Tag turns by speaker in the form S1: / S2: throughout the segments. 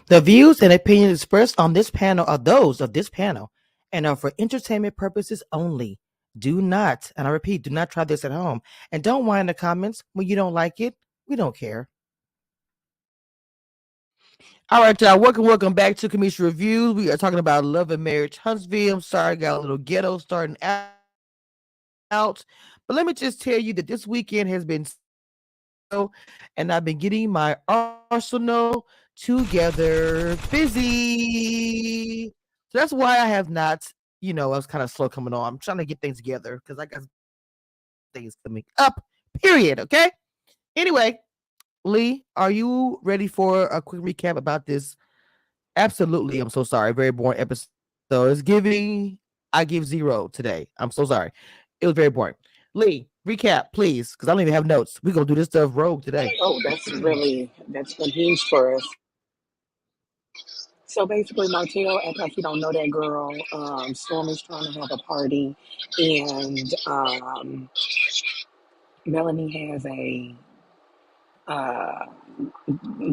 S1: The views and opinions expressed on this panel are those of this panel and are for entertainment purposes only. Do not, and I repeat, do not try this at home. And don't whine in the comments when you don't like it. We don't care. All right, y'all. Welcome back to Commission Reviews. We are talking about Love and Marriage Huntsville. I'm sorry, I got a little ghetto starting out. But let me just tell you that this weekend has been and I've been getting my arsenal together busy. So that's why I have not, I was kind of slow coming on. I'm trying to get things together because I got things coming up, period. Okay. Anyway, Lee, are you ready for a quick recap about this? Absolutely. I'm so sorry. Very boring episode. It's giving, I give 0 today. I'm so sorry. It was very boring. Lee, recap, please, because I don't even have notes. We're going to do this stuff rogue today.
S2: Oh, that's been huge for us. So basically, Martell acts like he don't know that girl. Stormy's trying to have a party, and Melanie has a uh,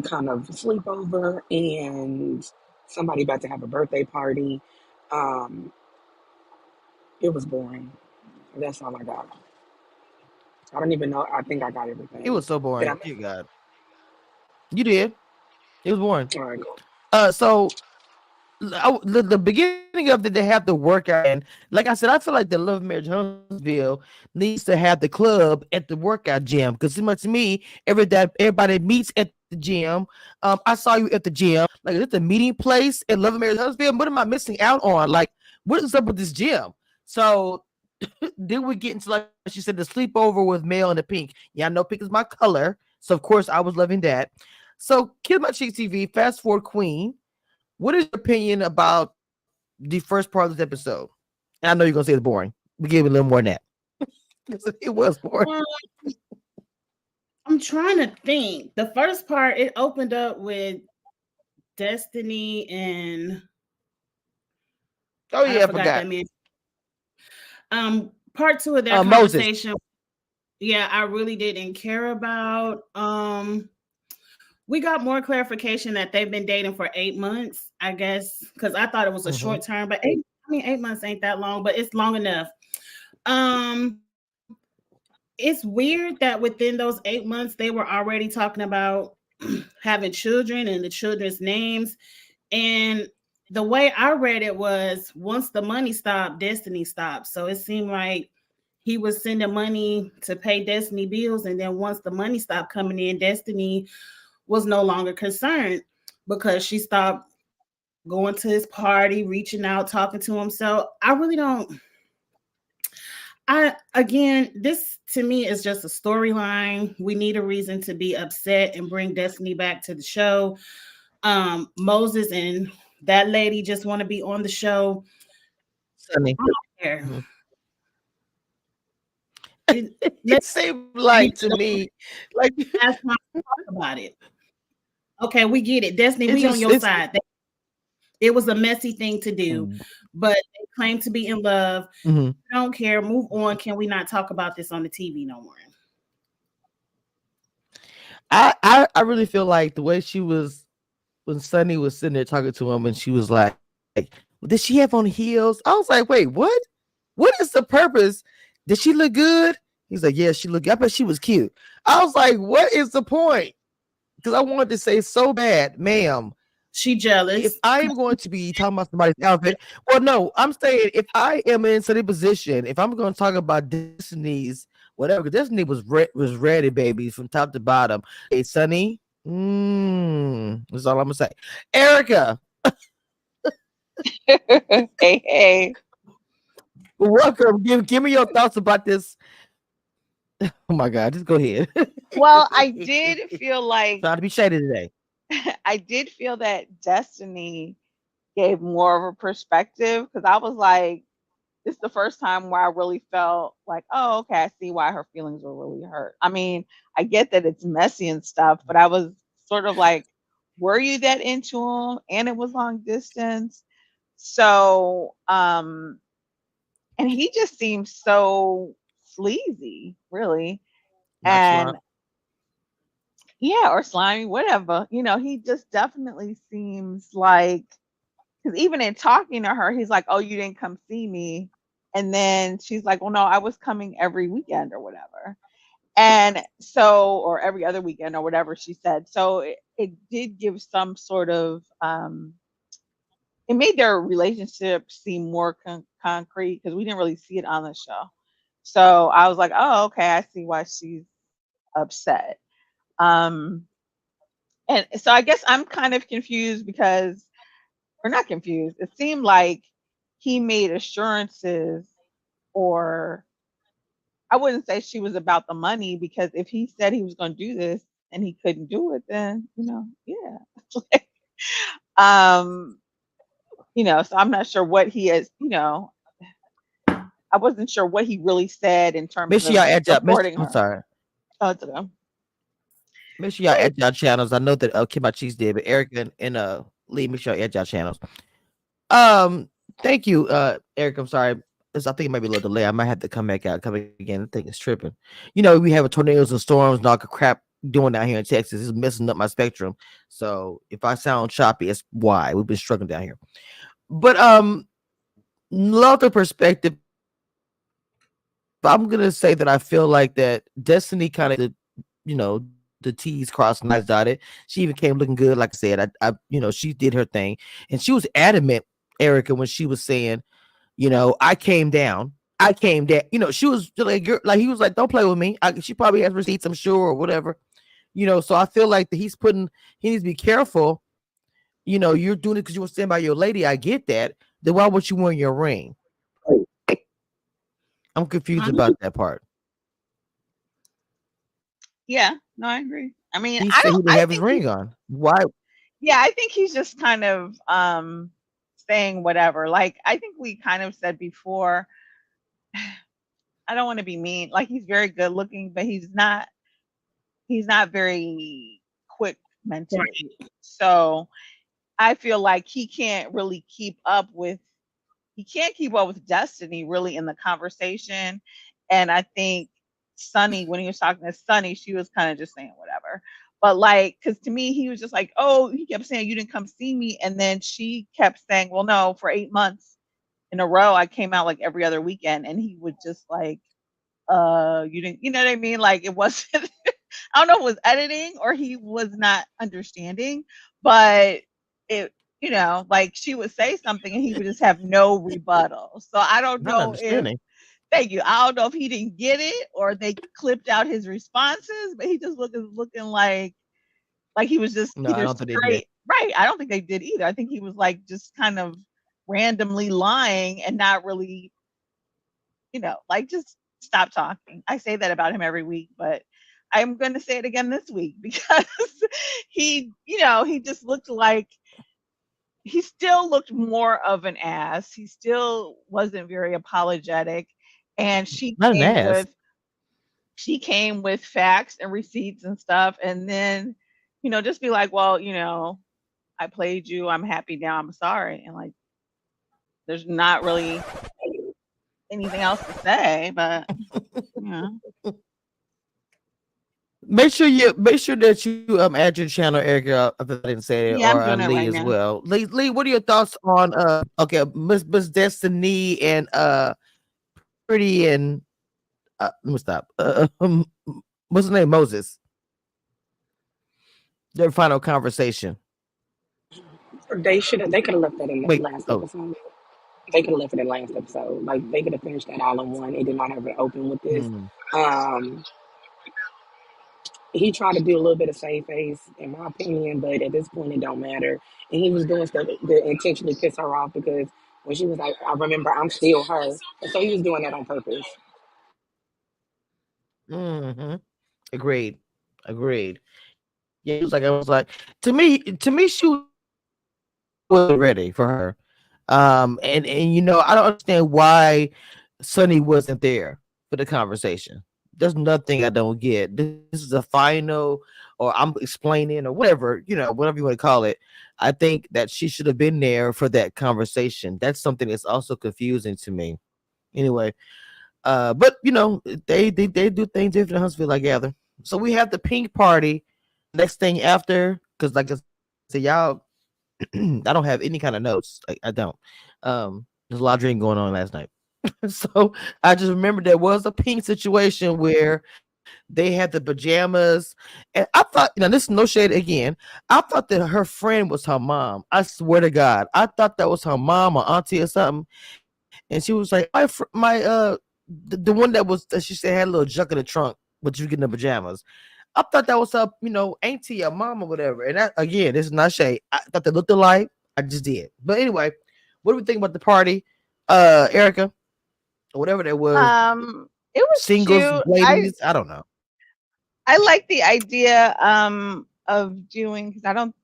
S2: kind of sleepover, and somebody about to have a birthday party. Um, it was boring. That's all I got. I don't even know. I think I got
S1: It
S2: everything.
S1: was so
S2: Did I
S1: boring.
S2: miss
S1: Dear
S2: it?
S1: God. You did. It was boring.
S2: All right, cool.
S1: So the beginning of it, they have the workout, and like I said, I feel like the Love Marriage Huntsville needs to have the club at the workout gym because it much to me everybody meets at the gym. I saw you at the gym. Like, is it the meeting place at Love Marriage Huntsville? What am I missing out on? Like, what is up with this gym? So then we get into, like she said, the sleepover with Mel and the pink. Yeah, I know pink is my color, so of course I was loving that. So, Kill My Cheeks TV. Fast forward, Queen. What is your opinion about the first part of this episode? And I know you're gonna say it's boring. We give it a little more than that. It was boring.
S3: Um, I'm trying to think. The first part, it opened up with Destiny and
S1: Oh
S3: I
S1: yeah, I
S3: forgot that
S1: forgot.
S3: man. Part two of that
S1: Moses.
S3: conversation, yeah, I really didn't care about. We got more clarification that they've been dating for 8 months, I guess, because I thought it was a
S1: Mm-hmm.
S3: short term, but 8 months ain't that long, but it's long enough. Um, it's weird that within those 8 months they were already talking about having children and the children's names. And the way I read it was once the money stopped, Destiny stopped. So it seemed like he was sending money to pay Destiny bills. And then once the money stopped coming in, Destiny was no longer concerned because she stopped going to his party, reaching out, talking to him. So I really don't. This to me is just a storyline. We need a reason to be upset and bring Destiny back to the show. Moses and that lady just want to be on the show.
S1: Sunny.
S3: I don't care.
S1: Mm-hmm.
S3: Let's
S1: It seemed like to me, like
S3: ask my talk about it. Okay, we get it. Destiny,
S1: it's
S3: we on
S1: just
S3: your
S1: it's.
S3: side. It was a messy thing to do, but they claim to be in love.
S1: Mm-hmm.
S3: I don't care. Move on. Can we not talk about this on the TV no more?
S1: I really feel like the way she was when Sunny was sitting there talking to him, and she was like, "Did she have on heels?" I was like, "Wait, what? What is the purpose? Did she look good?" He's like, "Yeah, she looked. I bet she was cute." I was like, "What is the point?" Because I wanted to say so bad, ma'am.
S3: She
S1: If
S3: jealous.
S1: I am going to be talking about somebody's outfit, well, no, I'm saying if I am in such a position, if I'm going to talk about Disney's whatever, Disney was ready, baby, from top to bottom. Hey, Sunny, that's all I'm gonna say. Erica,
S4: Hey, hey.
S1: welcome. Give me your thoughts about this. Oh my God, just go ahead.
S4: Well, I did feel like
S1: Trying to be shady today.
S4: I did feel that Destiny gave more of a perspective because I was like, this is the first time where I really felt like, oh, okay, I see why her feelings were really hurt. I mean, I get that it's messy and stuff, but I was sort of like, were you that into him? And it was long distance. So, and he just seems so sleazy, really. And
S1: Nonchalant.
S4: Yeah, or slimy, whatever. He just definitely seems like, because even in talking to her, he's like, "Oh, you didn't come see me," and then she's like, "Well, no, I was coming every weekend or whatever." And so, or every other weekend or whatever she said. So it did give some sort of, it made their relationship seem more concrete because we didn't really see it on the show. So I was like, oh, okay, I see why she's upset. Um, and so I guess I'm kind of confused because, or not confused, it seemed like he made assurances, or I wouldn't say she was about the money, because if he said he was going to do this and he couldn't do it, then, yeah. um, so I'm not sure what he is, I wasn't sure what he really said in terms
S1: Make sure
S4: of
S1: y'all add y'all.
S4: supporting
S1: I'm
S4: her.
S1: sorry.
S4: Oh, it's okay.
S1: Make sure y'all add y'all channels. I know that Kim Cheese did, but Erica and Lee, make sure y'all add y'all channels. Thank you, Eric. I'm sorry. I think it might be a little delay. I might have to come back out, come back again. I think it's tripping. We have tornadoes and storms and all the crap doing down here in Texas. It's messing up my spectrum. So if I sound choppy, it's why we've been struggling down here. But love the perspective. But I'm gonna say that I feel like that Destiny kind of, the T's crossed and I's dotted. She even came looking good. Like I said, I she did her thing, and she was adamant, Erica, when she was saying, I came down. I came down. She was like, he was like, don't play with me. She probably has receipts, I'm sure, or whatever. So I feel like that he needs to be careful. You're doing it because you want to stand by your lady. I get that. Then why would you wear your ring? I'm confused about that part.
S4: Yeah, no, I agree. I mean,
S1: He said he didn't have his ring on. Why?
S4: Yeah, I think he's just kind of saying whatever. Like, I think we kind of said before, I don't want to be mean. Like, he's very good looking, but he's not very quick mentally. Right. So I feel like he can't keep up with Destiny really in the conversation. And I think Sunny, when he was talking to Sunny, she was kind of just saying whatever. But like, because to me, he was just like, oh, he kept saying, you didn't come see me. And then she kept saying, well, no, for 8 months in a row, I came out like every other weekend. And he would just like, you didn't, you know what I mean? Like, it wasn't, I don't know if it was editing or he was not understanding, but it, like she would say something and he would just have no rebuttal. So I don't know if, thank you. I don't know if he didn't get it or they clipped out his responses, but he just looking like he was just either straight. Right. I don't think they did either. I think he was like just kind of randomly lying and not really, like just stop talking. I say that about him every week, but I'm going to say it again this week because he just looked like he still looked more of an ass. He still wasn't very apologetic. And she came with facts and receipts and stuff. And then, just be like, well, I played you. I'm happy now. I'm sorry. And like, there's not really anything else to say, but yeah.
S1: Make sure that you add your channel, Erica, if I didn't say it, or Lee right as now. Well. Lee, what are your thoughts on Miss Destiny and Pretty and let me stop. What's his name? Moses. Their final conversation.
S2: They could have left that in the last episode. They could have left it in the last episode. Like they could have finished that all in one. It did not have it open with this. He tried to do a little bit of save face, in my opinion, but at this point, it don't matter. And he was doing stuff to intentionally piss her off because when she was like, I remember I'm still her. And so he was doing that on purpose.
S1: Agreed. Yeah, it was like, to me, she was ready for her. And I don't understand why Sunny wasn't there for the conversation. There's nothing I don't get. This is a final, or I'm explaining, or whatever, whatever you want to call it. I think that she should have been there for that conversation. That's something that's also confusing to me. Anyway, but they do things different in Huntsville, I gather. So we have the pink party next thing after, because like I said, y'all, I don't have any kind of notes. I don't. There's a lot of drinking going on last night. So I just remember there was a pink situation where they had the pajamas, and I thought, this is no shade again. I thought that her friend was her mom. I swear to God, I thought that was her mom or auntie or something. And she was like, the one that she said had a little junk in the trunk, but you get in the pajamas. I thought that was her, auntie or mom or whatever. And that, again, this is not shade. I thought they looked alike. I just did. But anyway, what do we think about the party, Erica, or whatever that was?
S4: It was
S1: Singles,
S4: cute.
S1: ladies. I don't know.
S4: I like the idea of doing, because I don't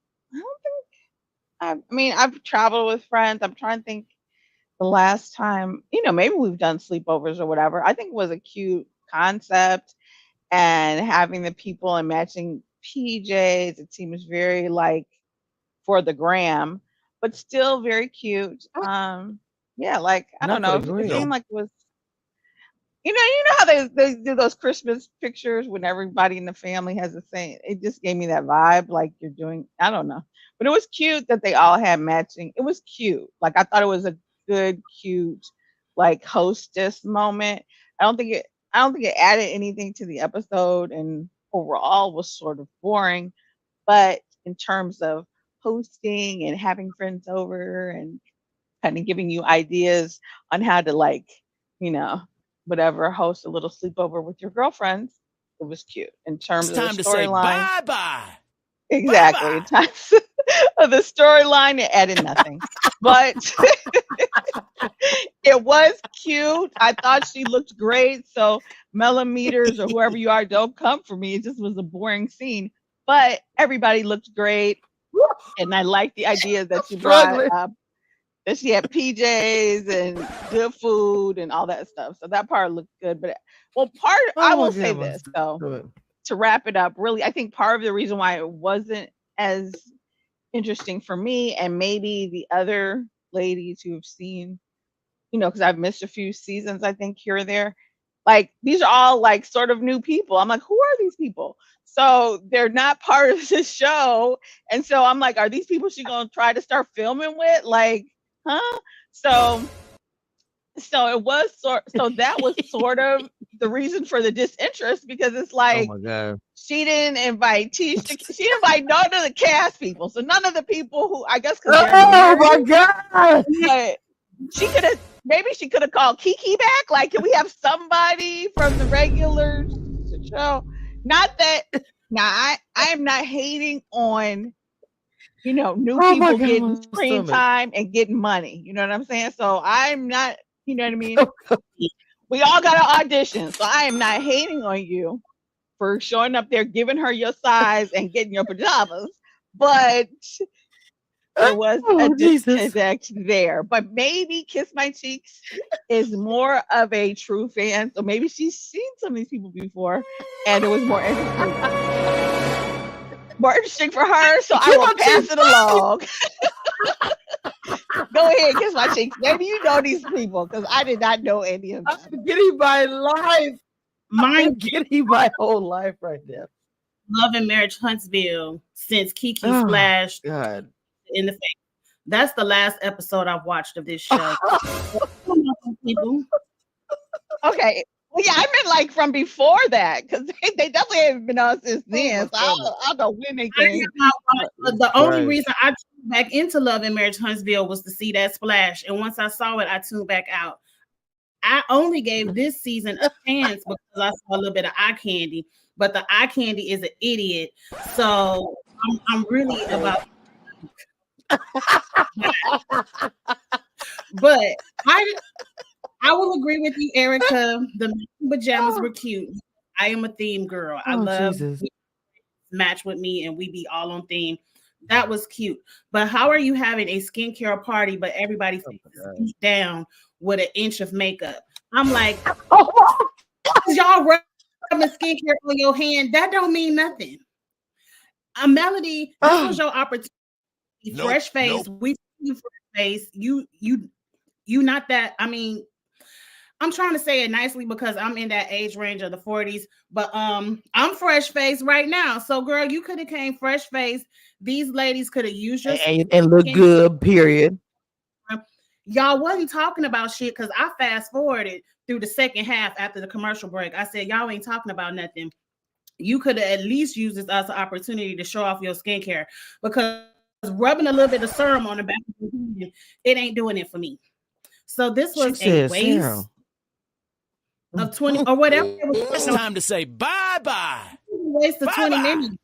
S4: think I've traveled with friends. I'm trying to think the last time, maybe we've done sleepovers or whatever. I think it was a cute concept, and having the people in matching PJs, it seems very like for the gram, but still very cute. Yeah, like I don't know, it seemed like it was, you know how they do those Christmas pictures when everybody in the family has the same. It just gave me that vibe, like you're doing. I don't know, but it was cute that they all had matching. It was cute. Like I thought it was a good, cute, like hostess moment. I don't think it added anything to the episode, and overall was sort of boring. But in terms of hosting and having friends over and kind of giving you ideas on how to, like, whatever, host a little sleepover with your girlfriends, it was cute. In terms of the storyline,
S5: bye-bye.
S4: Exactly. In terms of the storyline, it added nothing. But it was cute. I thought she looked great. So millimeters or whoever you are, don't come for me. It just was a boring scene. But everybody looked great. And I like the idea that she brought up, that she had PJs and good food and all that stuff. So that part looked good. But I will say this though, to wrap it up, really, I think part of the reason why it wasn't as interesting for me, and maybe the other ladies who have seen, because I've missed a few seasons, I think, here or there, like these are all like sort of new people. I'm like, who are these people? So they're not part of this show. And so I'm like, are these people she gonna try to start filming with? Like, huh? So it was so that was sort of the reason for the disinterest, because it's like,
S1: oh my God,
S4: she didn't invite Tisha, she didn't invite none of the cast people. So none of the people who, I guess,
S1: oh my God,
S4: but she could have called Kiki back. Like, can we have somebody from the regular show? Not that. Now, I am not hating on, new people getting screen time and getting money. You know what I'm saying? So I'm not, you know what I mean? We all got to audition. So I am not hating on you for showing up there, giving her your size and getting your pajamas. But there was a disconnect there. But maybe Kiss My Cheeks is more of a true fan. So maybe she's seen some of these people before and it was more interesting for her. So I will pass it along. Go ahead, Kiss My Cheeks. Maybe you know these people, because I did not know any of them.
S1: I'm getting my life. I'm getting my whole life right now.
S3: Love and Marriage Huntsville since Kiki splashed in the face. That's the last episode I've watched of this show.
S4: Okay. Well, yeah, I meant like from before that, because they definitely haven't been on since then. So I don't know when they came.
S3: The only reason I tuned back into Love and Marriage Huntsville was to see that splash. And once I saw it, I tuned back out. I only gave this season a chance because I saw a little bit of eye candy, but the eye candy is an idiot. So I'm really about. But I will agree with you, Erica. The pajamas were cute. I am a theme girl. I love match with me and we be all on theme. That was cute. But how are you having a skincare party, but everybody is down with an inch of makeup? I'm like, y'all rubbing skincare on your hand. That don't mean nothing. Melody, this was your opportunity. Fresh face. We see you fresh face. You not that. I mean, I'm trying to say it nicely because I'm in that age range of the 40s, but I'm fresh faced right now. So, girl, you could have came fresh faced. These ladies could have used your
S1: and look good, period.
S3: Y'all wasn't talking about shit because I fast forwarded through the second half after the commercial break. I said, y'all ain't talking about nothing. You could have at least used this as an opportunity to show off your skincare, because rubbing a little bit of serum on the back of your hand, it ain't doing it for me. So this was a waste of 20 or whatever.
S5: It's time to say bye-bye.
S3: Waste of 20 minutes.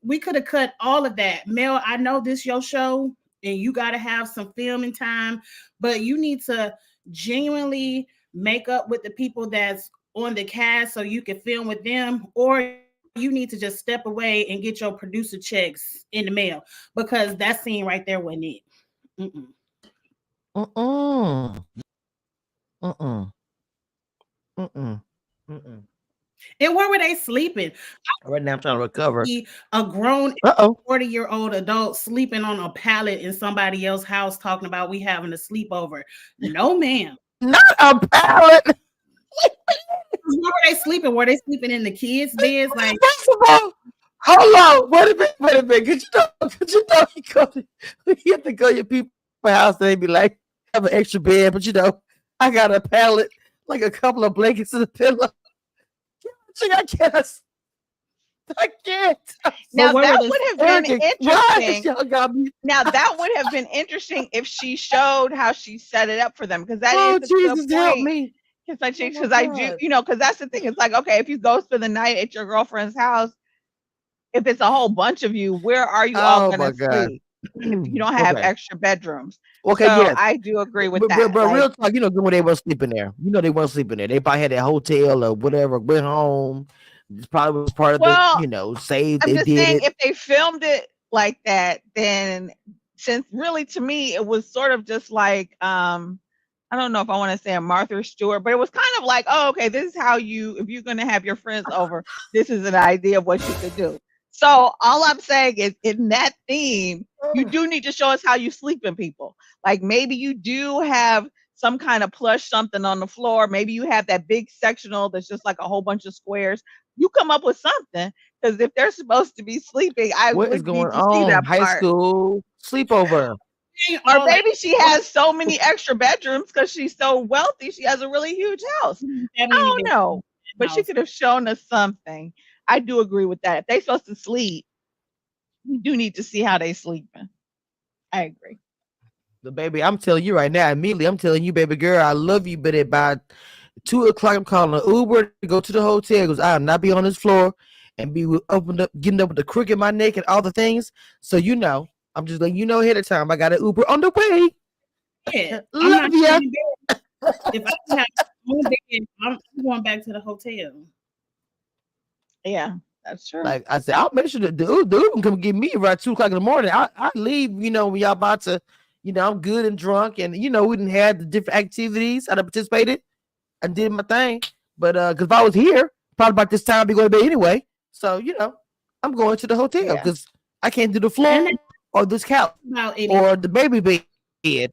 S3: We could have cut all of that. Mel, I know this your show and you got to have some filming time, but you need to genuinely make up with the people that's on the cast so you can film with them, or you need to just step away and get your producer checks in the mail, because that scene right there wasn't it. And where were they sleeping?
S1: Right now I'm trying to recover.
S3: A grown 40-year-old adult sleeping on a pallet in somebody else's house talking about we having a sleepover. No, ma'am.
S1: Not a pallet.
S3: Where were they sleeping? Were they sleeping in the kids' beds? Like,
S1: first of all, hold on. Wait a minute. Could you know you have to go to your people's house and they be like, have an extra bed, but I got a pallet, like a couple of blankets and a pillow. I can't.
S4: Now that would have been interesting. Now
S1: Now
S4: that would have been interesting if she showed how she set it up for them, because that is a
S1: Jesus,
S4: good
S1: help
S4: point.
S1: me.
S4: Because I do, because that's the thing. It's like, okay, if you go spend the night at your girlfriend's house, if it's a whole bunch of you, where are you all going to sleep? If you don't have extra bedrooms.
S1: Okay,
S4: so
S1: yes.
S4: I do agree with that.
S1: But real talk, when they weren't sleeping there. They weren't sleeping there. They probably had a hotel or whatever, went home. It's probably was part of the, saved.
S4: I'm
S1: they
S4: just
S1: did
S4: saying,
S1: it.
S4: if they filmed it like that, then since really to me, it was sort of just like, I don't know if I want to say a Martha Stewart, but it was kind of like, oh, okay, this is how if you're going to have your friends over, this is an idea of what you could do. So all I'm saying is, in that theme, you do need to show us how you sleep in people. Like, maybe you do have some kind of plush something on the floor. Maybe you have that big sectional that's just like a whole bunch of squares. You come up with something, because if they're supposed to be sleeping,
S1: What is going on? High school sleepover.
S4: Or maybe she has so many extra bedrooms because she's so wealthy. She has a really huge house. I don't know, but she could have shown us something. I do agree with that. If they're supposed to sleep, we do need to see how they sleeping. I agree.
S1: The baby, I'm telling you right now, immediately, I'm telling you, baby girl, I love you, but at about 2:00, I'm calling an Uber to go to the hotel, because I'll not be on this floor and be getting up with the crook in my neck and all the things. So I'm just letting you know ahead of time. I got an Uber on the way.
S3: Yeah,
S1: love you.
S3: If I have one bed, I'm going back to the hotel.
S4: Yeah, that's true.
S1: Like I said, I'll make sure that the Uber can come get me around 2:00 in the morning. I leave, when y'all about to, I'm good and drunk, and we didn't have the different activities. I participated. I did my thing, but because if I was here, probably about this time I'd be going to bed anyway. So I'm going to the hotel because I can't do the floor or this couch or the baby bed.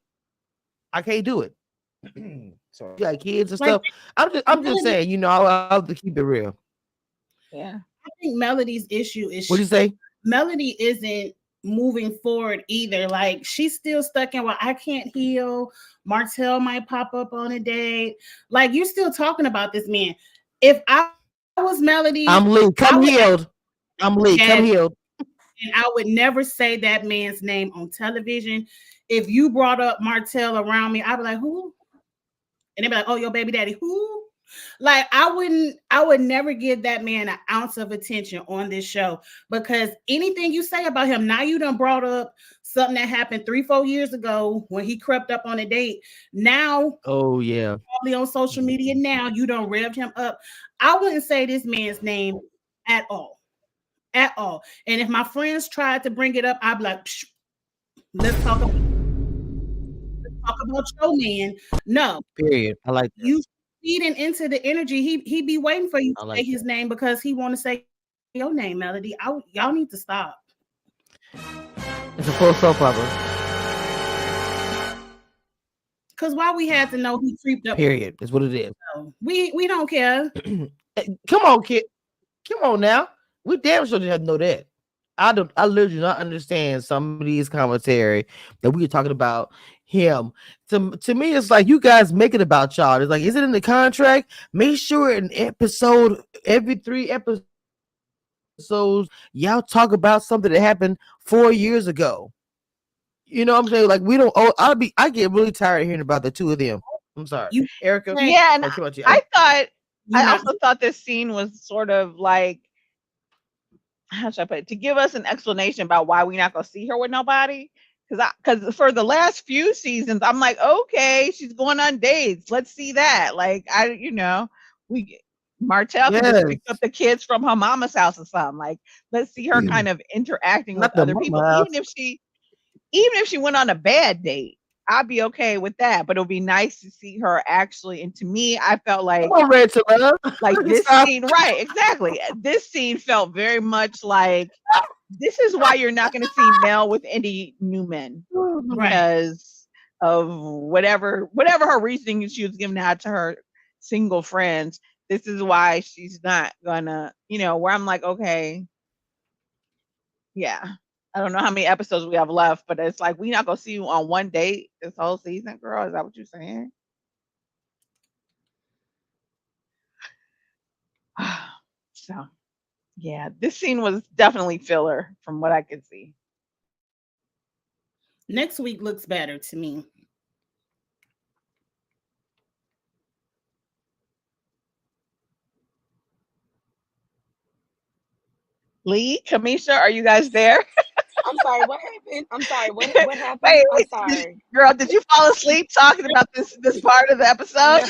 S1: I can't do it. Sorry, you got kids and stuff. I'm just saying, I'll have to keep it real.
S3: Yeah, I think Melody's issue is
S1: what do you say?
S3: Melody isn't moving forward either. Like, she's still stuck in, well, I can't heal. Martell might pop up on a date. Like, you're still talking about this man. If I was Melody,
S1: I'm Lee. Come healed. I'm Lee. Come healed.
S3: And I would never say that man's name on television. If you brought up Martell around me, I'd be like, who? And they'd be like, oh, your baby daddy, who? Like, I would never give that man an ounce of attention on this show, because anything you say about him, now you done brought up something that happened 3-4 years ago when he crept up on a date. Now,
S1: oh yeah,
S3: probably on social media now, you done revved him up. I wouldn't say this man's name at all. At all. And if my friends tried to bring it up, I'd be like, let's talk about your man. No.
S1: Period. I like that.
S3: You feeding into the energy. He be waiting for you to say his name because he want to say your name, Melody. Y'all need to stop.
S1: It's a full soap opera.
S3: Because why we had to know he creeped up.
S1: Period. Is what it is.
S3: We don't care.
S1: Come on, kid. Come on now. We damn sure didn't have to know that. I literally do not understand some of these commentary that we were talking about him. To me, it's like you guys make it about y'all. It's like, is it in the contract? Make sure an episode, every 3 episodes, y'all talk about something that happened 4 years ago. You know what I'm saying? Like, we don't. Oh, I get really tired of hearing about the two of them. I'm sorry, Erica.
S4: Yeah, and I also thought this scene was sort of like, how should I put it? To give us an explanation about why we're not gonna see her with nobody. Because for the last few seasons, I'm like, okay, she's going on dates. Let's see that. Like, Martell could just pick up the kids from her mama's house or something. Like, let's see her kind of interacting with other people, even if she went on a bad date. I'd be okay with that, but it would be nice to see her actually. And to me, I felt like, like this scene, right? Exactly. This scene felt very much like, this is why you're not going to see Mel with any new men, because of whatever her reasoning she was giving out to her single friends. This is why she's not gonna, where I'm like, okay, yeah. I don't know how many episodes we have left, but it's like, we're not gonna see you on one date this whole season, girl. Is that what you're saying? So, yeah, this scene was definitely filler from what I could see.
S3: Next week looks better to me.
S4: Lee, Kamisha, are you guys there?
S2: I'm sorry, what happened? I'm sorry, what happened? Wait, I'm sorry.
S4: Girl, did you fall asleep talking about this part of the episode?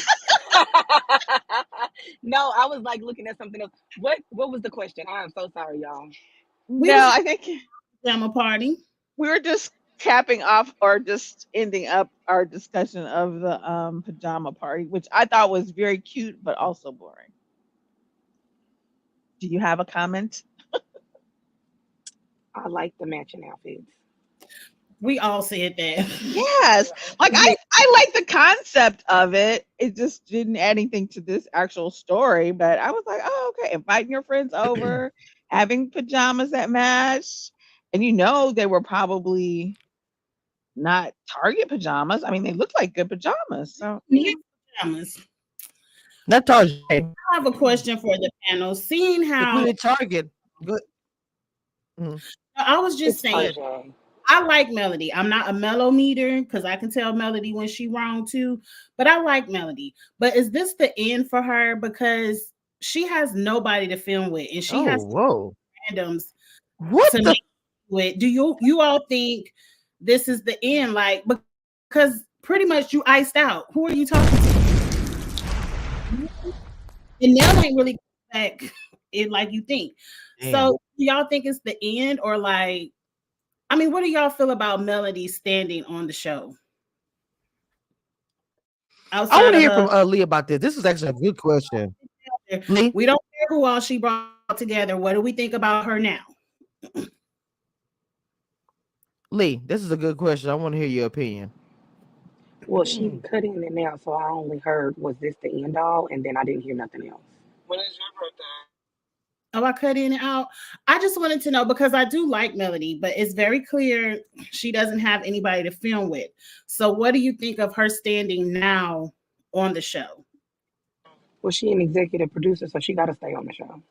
S2: No, I was like looking at something else. What was the question? I am so sorry, y'all.
S4: I think
S3: pajama party.
S4: We were just capping off or just ending up our discussion of the pajama party, which I thought was very cute, but also boring. Do you have a comment?
S2: I like the matching outfits.
S3: We all said that.
S4: Yes. Like, I like the concept of it. It just didn't add anything to this actual story. But I was like, oh, okay. Inviting your friends over, having pajamas that match. And they were probably not Target pajamas. I mean, they look like good pajamas. So
S3: pajamas.
S1: Not Target.
S3: I have a question for the panel. Seeing how
S1: Target, good.
S3: I was just saying, I like Melody. I'm not a Mellow meter because I can tell Melody when she's wrong too, but I like Melody. But is this the end for her? Because she has nobody to film with, and she has randoms.
S1: What the?
S3: Do you all think this is the end? Like, because pretty much you iced out. Who are you talking to? And Nell ain't really back it like you think. Damn. So do y'all think it's the end, or like, I mean, what do y'all feel about Melody standing on the show?
S1: I want to hear from Lee about this. This is actually a good question.
S3: Lee? We don't care who all she brought together. What do we think about her now?
S2: Lee, this is a good question. I want to hear your opinion. Well, she cut in and out, so I only heard, was this the end all? And then I didn't hear nothing else.
S6: When is your birthday?
S3: Oh, I cut in and out. I just wanted to know, because I do like Melody, but it's very clear she doesn't have anybody to film with. So what do you think of her standing now on the show?
S2: Well, she an executive producer, so she got to stay on the show.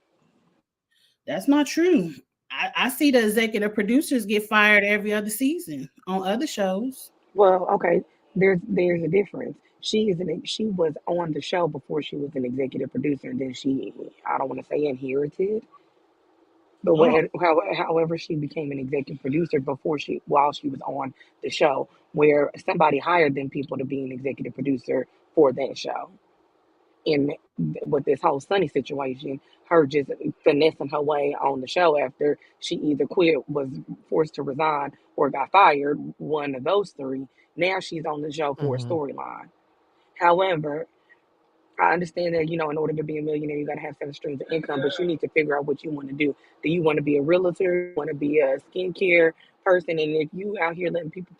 S3: That's not true. I see the executive producers get fired every other season on other shows.
S2: Well, okay, there's a difference. She was on the show before she was an executive producer, and then I don't want to say inherited, but however she became an executive producer while she was on the show, where somebody hired them people to be an executive producer for that show. And with this whole Sunny situation, her just finessing her way on the show after she either quit, was forced to resign, or got fired, one of those three. Now she's on the show for a storyline. However, I understand that, in order to be a millionaire, you got to have 7 streams of income, but you need to figure out what you want to do. Do you want to be a realtor? You want to be a skincare person. And if you out here letting people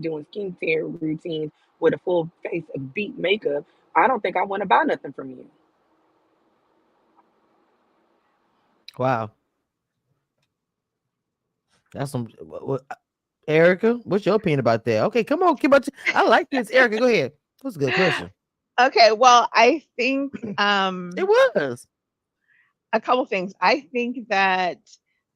S2: doing skincare routines with a full face of beat makeup, I don't think I want to buy nothing from you.
S1: Wow. That's some Erica, what's your opinion about that? Okay, come on, keep on. I like this. Erica, go ahead. That's a good question.
S4: Okay, well, I think
S1: It was.
S4: a couple things. I think that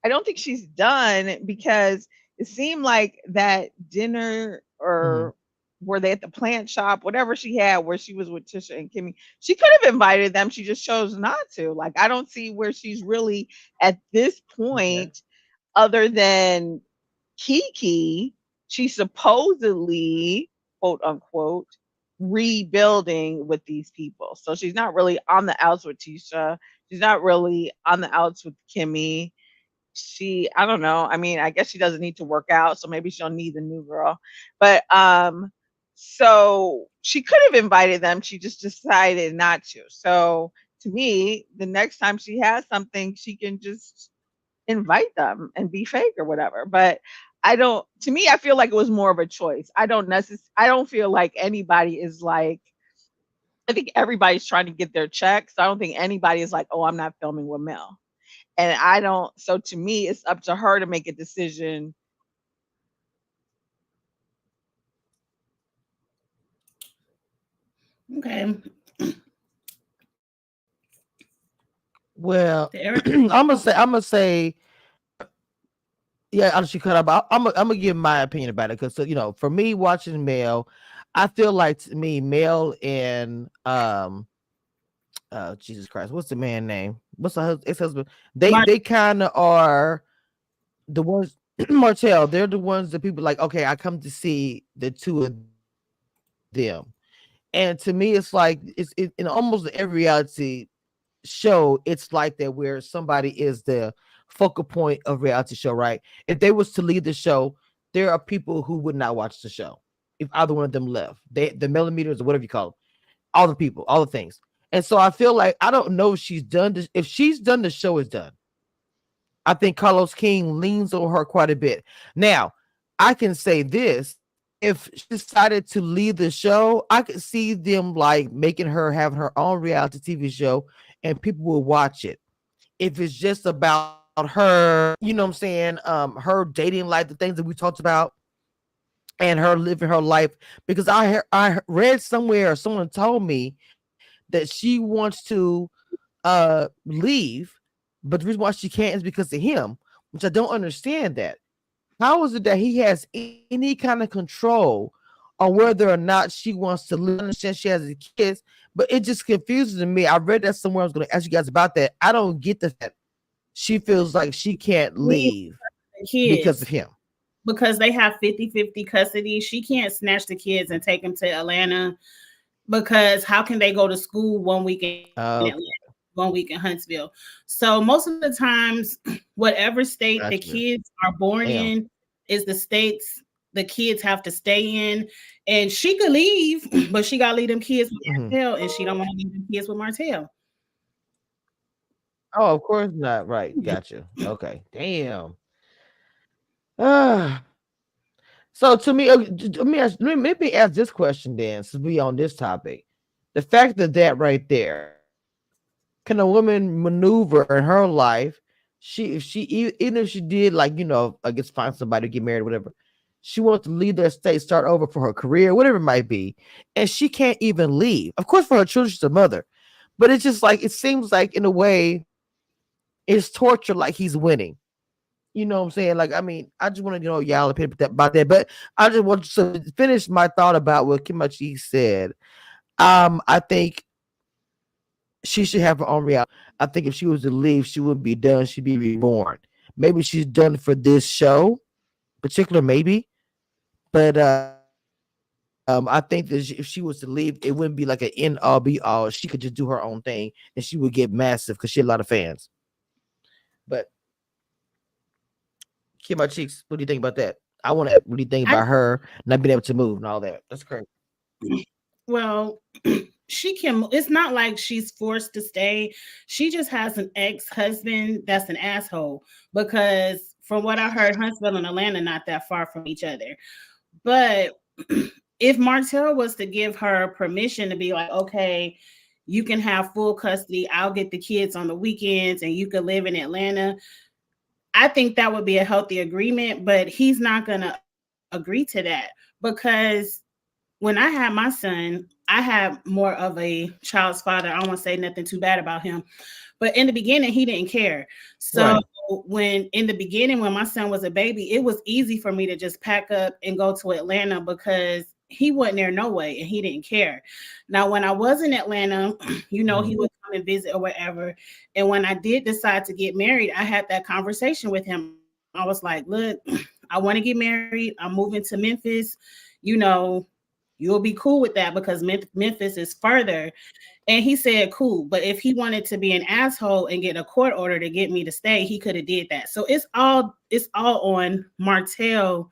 S4: I don't think she's done because it seemed like that dinner or were they at the plant shop, whatever she had where she was with Tisha and Kimmy, she could have invited them. She just chose not to. Like, I don't see where she's really at this point, other than Kiki, she's supposedly, quote unquote, rebuilding with these people. So she's not really on the outs with Tisha. She's not really on the outs with Kimmy. I don't know. I mean, I guess she doesn't need to work out, so maybe she'll need the new girl. But so she could have invited them. She just decided not to. So to me, the next time she has something, she can just invite them and be fake or whatever. But to me, I feel like it was more of a choice. I don't feel like anybody is like, I think everybody's trying to get their check. So I don't think anybody is like, oh, I'm not filming with Mel. And so to me, it's up to her to make a decision.
S3: Okay.
S1: Well,
S3: Erica.
S1: I'm gonna say, yeah, she cut up. I'm gonna give my opinion about it because for me watching Mel, I feel like to me Mel and Jesus Christ, what's the man name? What's the ex-husband? They kind of are the ones. Martell, they're the ones that people like. Okay, I come to see the two of them, and to me, it's like it's in almost every reality show. It's like that where somebody is the focal point of reality show, right? If they was to leave the show, there are people who would not watch the show if either one of them left. The millimeters or whatever you call them, all the people, all the things. And so I feel like I don't know if she's done this. If she's done, the show is done. I think Carlos King leans on her quite a bit. Now, I can say this. If she decided to leave the show, I could see them like making her having her own reality TV show and people will watch it. If it's just about her, you know what I'm saying, her dating life, the things that we talked about, and her living her life. Because I read somewhere or someone told me that she wants to leave, but the reason why she can't is because of him, which I don't understand that. How is it that he has any kind of control on whether or not she wants to live? I understand she has kids, but it just confuses me. I read that somewhere. I was going to ask you guys about that. I don't get the fact she feels like she can't leave because of him.
S3: Because they have 50-50 custody. She can't snatch the kids and take them to Atlanta because how can they go to school 1 week in Atlanta, 1 week in Huntsville? So most of the times, whatever state the kids are born in is the states the kids have to stay in. And she could leave, but she got to leave them kids with Martell, and she don't want to leave them kids with Martell.
S1: Oh, of course not. Right. Gotcha. Okay. Damn. So to me, let me ask this question then, since we on this topic. The fact that right there, can a woman maneuver in her life? Even if she did, like, I guess find somebody to get married or whatever, she wants to leave their state, start over for her career, whatever it might be, and she can't even leave. Of course, for her children, she's a mother, but it's just like, it seems like in a way, it's torture, like he's winning. You know what I'm saying? Like, I mean, I just want to know y'all opinion about that. But I just want to finish my thought about what Kimachi said. I think she should have her own reality. I think if she was to leave, she wouldn't be done. She'd be reborn. Maybe she's done for this show, particular, maybe. But I think that if she was to leave, it wouldn't be like an end all be all. She could just do her own thing, and she would get massive because she had a lot of fans. But Kim, my cheeks, what do you think about that? I want to think about her not being able to move and all that. That's crazy.
S3: Well, she can, it's not like she's forced to stay. She just has an ex-husband that's an asshole, because from what I heard, Huntsville and Atlanta not that far from each other. But if Martell was to give her permission to be like, okay, you can have full custody, I'll get the kids on the weekends and you can live in Atlanta, I think that would be a healthy agreement. But he's not going to agree to that, because when I had my son, I had more of a child's father. I don't want to say nothing too bad about him, but in the beginning, he didn't care. So when in the beginning, when my son was a baby, it was easy for me to just pack up and go to Atlanta because he wasn't there no way and he didn't care. Now, when I was in Atlanta, he would come and visit or whatever. And when I did decide to get married, I had that conversation with him. I was like, look, I want to get married. I'm moving to Memphis. You'll be cool with that because Memphis is further. And he said, cool. But if he wanted to be an asshole and get a court order to get me to stay, he could have did that. So it's all on Martell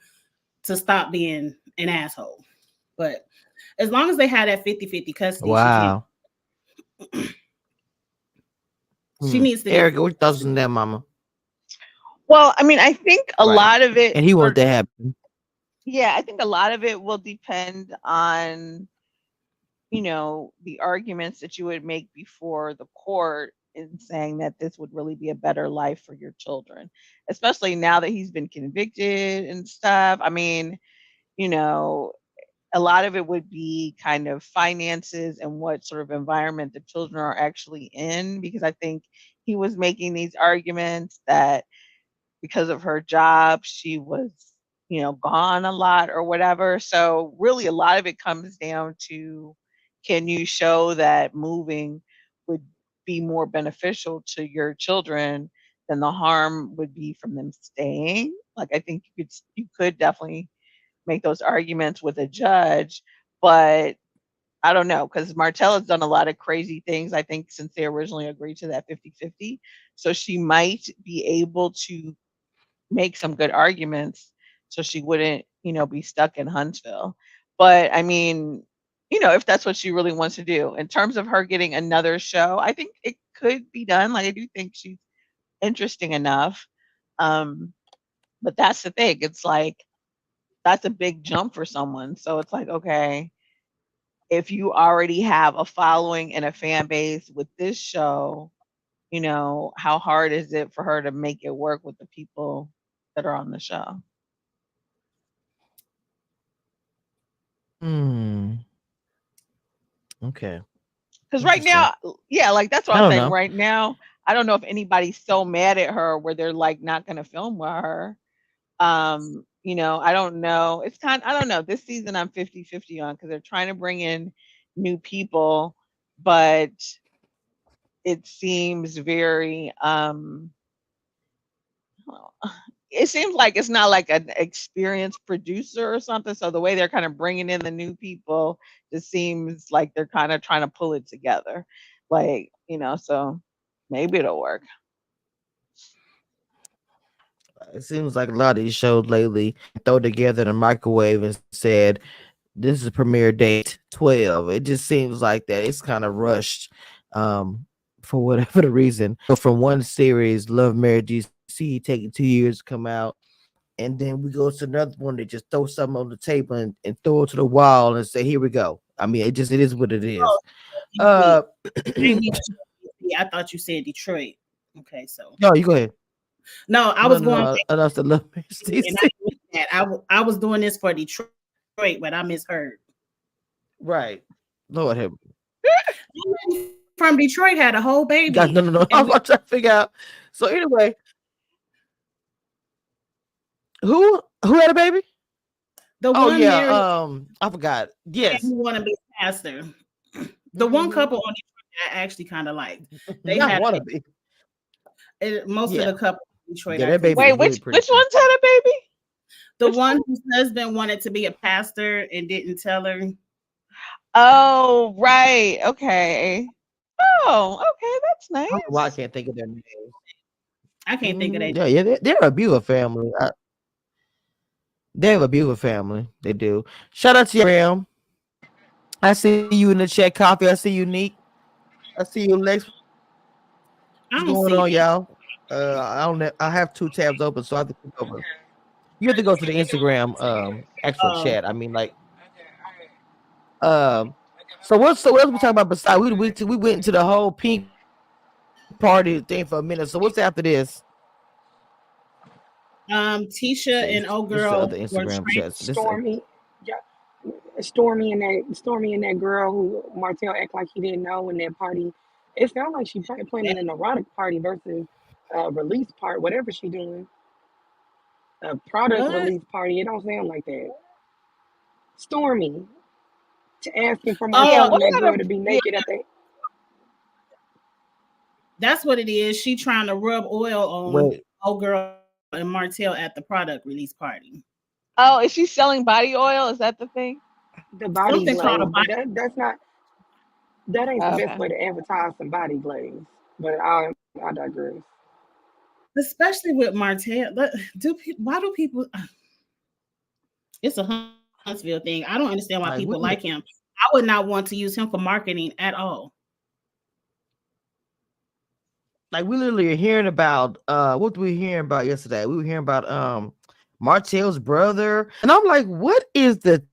S3: to stop being an asshole. But as long as they had that 50-50 custody,
S1: Wow.
S3: she needs to.
S1: Erica, what thoughts on that, Mama?
S4: Well, I mean, I think a lot of it,
S1: and he wanted to happen.
S4: Yeah, I think a lot of it will depend on, the arguments that you would make before the court in saying that this would really be a better life for your children, especially now that he's been convicted and stuff. I mean, a lot of it would be kind of finances and what sort of environment the children are actually in, because I think he was making these arguments that because of her job, she was, gone a lot or whatever. So really a lot of it comes down to, can you show that moving would be more beneficial to your children than the harm would be from them staying? Like, I think you could definitely make those arguments with a judge, but I don't know, because Martell has done a lot of crazy things, I think, since they originally agreed to that 50-50. So she might be able to make some good arguments so she wouldn't, be stuck in Huntsville. But I mean, if that's what she really wants to do. In terms of her getting another show, I think it could be done. Like, I do think she's interesting enough. But that's the thing. It's like, that's a big jump for someone. So it's like, okay, if you already have a following and a fan base with this show, how hard is it for her to make it work with the people that are on the show?
S1: Okay.
S4: Because right now, like that's what I'm saying. Right now, I don't know if anybody's so mad at her where they're like not going to film with her. I don't know. I don't know. This season I'm 50-50 on because they're trying to bring in new people, but it seems very it seems like it's not like an experienced producer or something. So the way they're kind of bringing in the new people just seems like they're kind of trying to pull it together. Like, so maybe it'll work.
S1: It seems like a lot of these shows lately throw together in a microwave and said, this is premiere date 12. It just seems like that it's kind of rushed for whatever the reason. So from one series, Love, Marriage, DC, taking 2 years to come out. And then we go to another one that just throw something on the table and throw it to the wall and say, here we go. I mean, it is what it is.
S3: I thought you said Detroit. Okay, so.
S1: No, you go ahead.
S3: No, I was going.
S1: That's the Love, Marriage, DC.
S3: I was doing this for Detroit, but I misheard.
S1: Right. Lord help
S3: me. From Detroit had a whole baby.
S1: No. I'm trying to figure out. So anyway, who had a baby?
S3: The one married,
S1: I forgot. Yes.
S3: Who want to be a pastor. The one couple on Detroit I actually kind of liked. They
S1: want to be.
S3: Most of the couple in Detroit.
S1: Yeah, that baby
S4: wait, which one's had a baby?
S3: The one whose husband wanted to be a pastor and didn't tell her.
S4: Oh, right. Okay. Oh, okay. That's nice.
S1: Well, I can't think of their names.
S3: I can't think of their names.
S1: Yeah, they're a beautiful family. They have a beautiful family. They do. Shout out to you, Ram. I see you in the chat, Coffee. I see you, Neek. I see you, Lex.
S3: I
S1: What's
S3: don't
S1: going
S3: see
S1: on,
S3: that.
S1: y'all? I don't. I have two tabs open, so I have to click over. You have to go to the Instagram actual
S3: Oh.
S1: chat. I mean, like, um. So what else we talking about besides we went into the whole pink party thing for a minute. So what's after this?
S3: Tisha
S1: See,
S3: and old
S1: this is the other
S3: girl were
S1: Instagram
S3: trained.
S1: chats.
S2: Stormy, yeah, Stormy and that girl who Martell act like he didn't know in that party. It sounds like she planning an erotic party versus a release part, whatever she doing. A product
S3: What?
S2: release party. It don't sound like that. Stormy to asking for
S4: Yeah,
S2: Martell
S3: Oh,
S2: and
S4: what
S2: that
S4: kind
S2: girl
S4: of
S2: to be
S4: yeah,
S2: naked at the.
S3: that's what it is. She trying to rub oil on
S1: Wait,
S3: old girl and Martell at the product release party.
S4: oh, is she selling body oil? Is that the thing?
S2: The body
S3: Something called a
S2: glaze, but
S3: body.
S2: that ain't the best
S4: Okay.
S2: way to advertise some body glaze. But I digress.
S3: Especially with Martell. Why do people? It's a Huntsville thing. I don't understand why
S1: like
S3: people like him. I would not want to use him for marketing at all.
S1: we literally are hearing about what were we hearing about yesterday? We were hearing about Martell's brother, and I'm like, what is the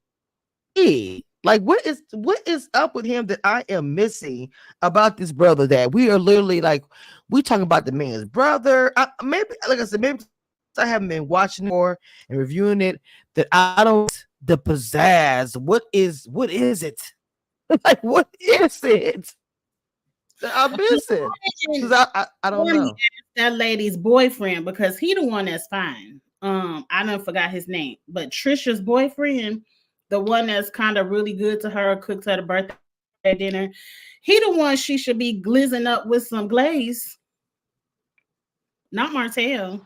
S1: tea? Like, what is up with him that I am missing about this brother? That we are literally like, we talking about the man's brother. Maybe, like I said, maybe I haven't been watching it more and reviewing it. That I don't the pizzazz. What is it? Like, what is it? That I'm missing. Because I don't know.
S3: That lady's boyfriend, because he the one that's fine. I done forgot his name, but Trisha's boyfriend, the one that's kind of really good to her, cooks her the birthday dinner. He the one she should be glizzing up with some glaze, not Martell.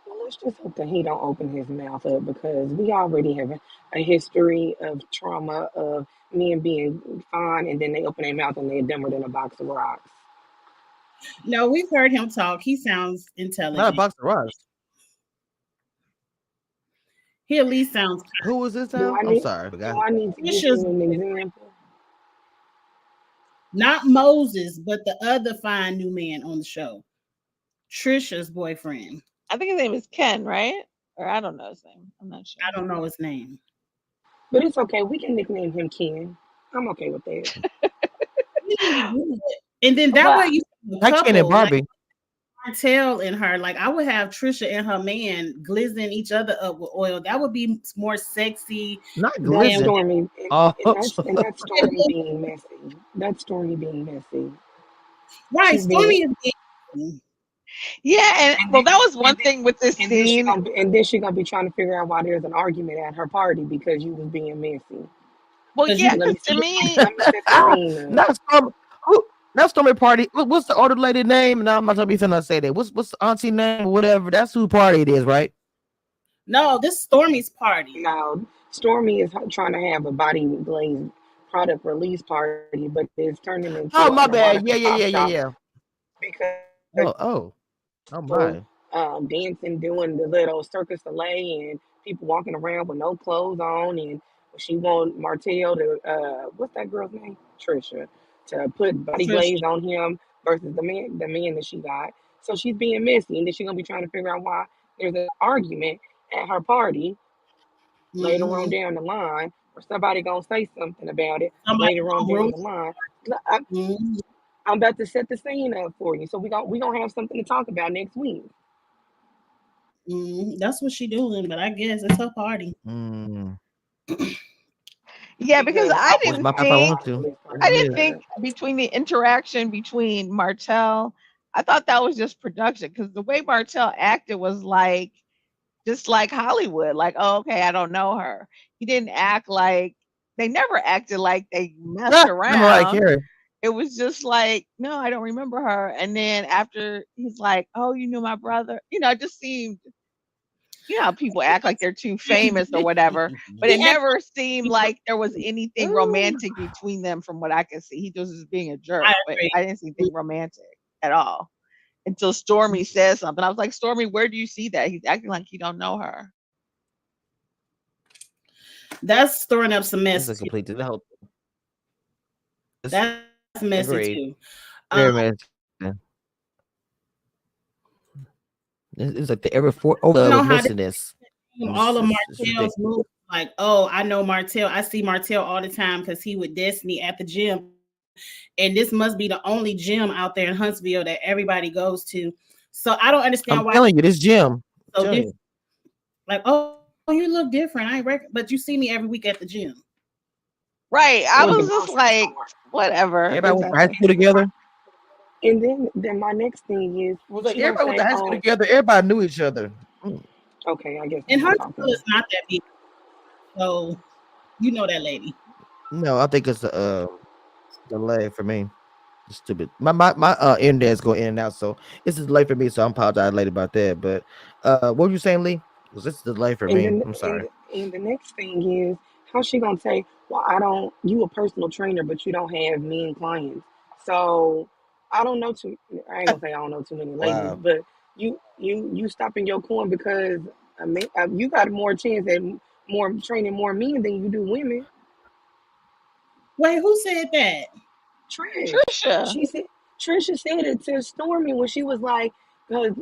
S2: Well, let's just hope that he don't open his mouth up because we already have a history of trauma of men being fine and then they open their mouth and they're dumber than a box of rocks.
S3: No, we've heard him talk. He sounds
S1: Not a
S3: intelligent.
S1: box of rocks.
S3: He at least sounds
S1: Who was this
S2: Do
S1: now?
S2: I
S1: I'm
S2: need
S1: sorry, I
S2: do
S1: forgot.
S2: I need to give
S3: Trisha's
S2: you an example?
S3: not Moses, but the other fine new man on the show. Trisha's boyfriend.
S4: I think his name is Ken, right? Or I don't know his name. I'm not sure.
S3: I don't know his name.
S2: But it's okay. We can nickname him Ken. I'm okay with that.
S3: And then that way
S4: But
S3: you have a
S1: Like Ken and
S3: couple, like
S1: Barbie.
S3: Martell and her. Like I would have Trisha and her man glizzing each other up with oil. That would be more sexy.
S1: Not
S2: That's
S1: glisten.
S2: Stormy,
S1: Oh,
S2: and that's Stormy being messy. That's Stormy being messy.
S3: Right,
S2: She's being,
S3: Stormy is
S4: yeah, and
S2: and
S4: well,
S2: then,
S4: that was one
S2: and then,
S4: thing with this scene.
S2: and then she gonna be trying to figure out why there's an argument at her party because you was being messy.
S4: Well,
S3: because
S4: yeah,
S3: you
S2: Let me
S4: because to me,
S2: let me set the scene up.
S1: not Stormy. Not Stormy Party. What's the older lady name? No, I'm not gonna be finna say that. What's the auntie name or whatever? That's who party it is, right?
S3: no, this is Stormy's party.
S2: Now, Stormy is trying to have a body glaze product release party, but it's turning into
S1: Oh, my
S2: an
S1: bad.
S2: erotica pop shop
S1: Yeah.
S2: because
S1: Oh
S2: people
S1: my.
S2: dancing, doing the little circus delay, and people walking around with no clothes on. And she want Martell to, what's that girl's name? Trisha, to put body
S3: Trisha.
S2: glaze on him versus the man that she got. So she's being messy, and then she's gonna be trying to figure out why there's an argument at her party later on
S3: Mm-hmm.
S2: down the line, or somebody gonna say something about it
S3: Somebody
S2: later on down the line.
S3: mm-hmm.
S2: I'm about to set the scene up for you, so we gonna have something to talk about next week.
S3: Mm-hmm. That's what she doing, but I guess it's her party.
S1: Mm.
S4: yeah, because
S2: Because I
S1: It's
S2: wouldn't
S1: my
S2: have
S1: if I
S2: a
S1: want
S2: body
S1: to.
S2: glaze party
S4: I
S1: It
S4: didn't
S1: is.
S4: think
S2: either.
S4: between the interaction between Martell, I thought that was just production because the way Martell acted was like just like Hollywood, like, oh, okay, I don't know her. He didn't act like they never acted like they messed
S1: I'm Mariah
S4: around.
S1: Carey.
S4: It was just like, no, I don't remember her. And then after he's like, oh, you knew my brother, it just seemed, how people act like they're too famous or whatever, but it
S3: He
S4: never seemed like there was anything
S1: Ooh.
S4: romantic between them from what I could see. He just was being a
S3: I
S4: jerk, but
S3: agree.
S4: I didn't see anything romantic at all until Stormy says something. I was like, Stormy, where do you see that? He's acting like you don't know her.
S3: That's stirring up some
S1: This
S3: mess
S1: is a
S3: too.
S1: complete the whole.
S3: That's messy
S1: Agreed.
S3: too.
S1: Very messy. It's like the every over
S3: know
S1: with
S3: how they
S1: messiness.
S3: all of
S1: It's
S3: Martell's moves. Like, oh, I know Martell. I see Martell all the time because he with Destiny at the gym. And this must be the only gym out there in Huntsville that everybody goes to. So I don't understand
S1: I'm
S3: why.
S1: telling you, this gym.
S3: So different. Like, oh, you look different. I ain't but you see me every week at the gym.
S4: Right. I
S2: Or the
S4: was just
S2: grocery
S4: like,
S2: store.
S4: whatever.
S1: Everybody went to high
S2: Exactly.
S1: school together.
S2: And then my next thing is,
S1: Well, like,
S2: she gonna
S1: everybody went
S2: say,
S1: to high school
S2: "Oh,
S1: together. Everybody knew each other.
S2: okay, I guess
S3: And
S2: I'm not
S3: Huntsville
S2: talking."
S3: is not that big. So you know that lady.
S1: No, I think it's the delay for me. It's stupid. My internet's going in and out, so this is late for me. So I'm apologize late about that. But what were you saying, Lee? Was this delay for
S2: And
S1: me?
S2: then
S1: I'm sorry.
S2: and the next thing is, how's she gonna say, "Well, I don't. You a personal trainer, but you don't have men clients." So I don't know too. I ain't gonna say I don't know too many ladies,
S1: Wow.
S2: but you stopping your corn because you got more chance at more training more men than you do women.
S3: Wait, who said that?
S2: Trish.
S4: Trisha.
S2: She said Trisha said it to Stormy when she was like, because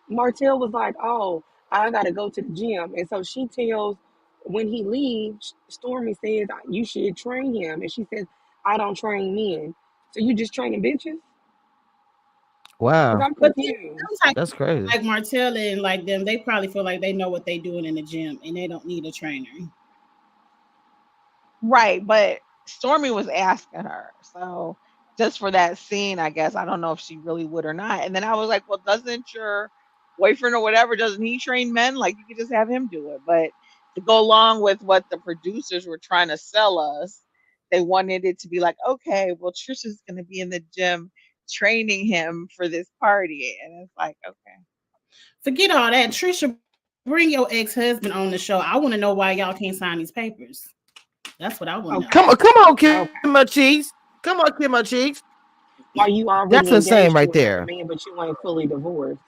S2: Martell was like, "Oh, I gotta go to the gym," and so she tells when he leaves, Stormy says, "You should train him," and she says, "I don't train men, so you just training bitches?" Because
S1: Wow.
S2: I'm
S3: But
S2: confused.
S1: That's crazy.
S3: like Martell and like them, they probably feel like they know what they're doing in the gym and they don't need a trainer.
S4: Right. But Stormy was asking her. So just for that scene, I guess, I don't know if she really would or not. And then I was like, well, doesn't your boyfriend or whatever, doesn't he train men? Like, you could just have him do it. But to go along with what the producers were trying to sell us, they wanted it to be like, okay, well, Trisha's going to be in the gym training him for this party. And it's like, okay.
S3: Forget all that. Trisha, bring your ex-husband on the show. I want to know why y'all can't sign these papers. That's what I want to know.
S2: Okay,
S1: Come on, Kim
S2: okay.
S1: my cheeks. Come on, Kim my cheeks.
S2: Why you
S1: That's
S2: already
S1: insane
S2: engaged
S1: right
S2: to another
S1: there.
S2: man, but you ain't fully divorced?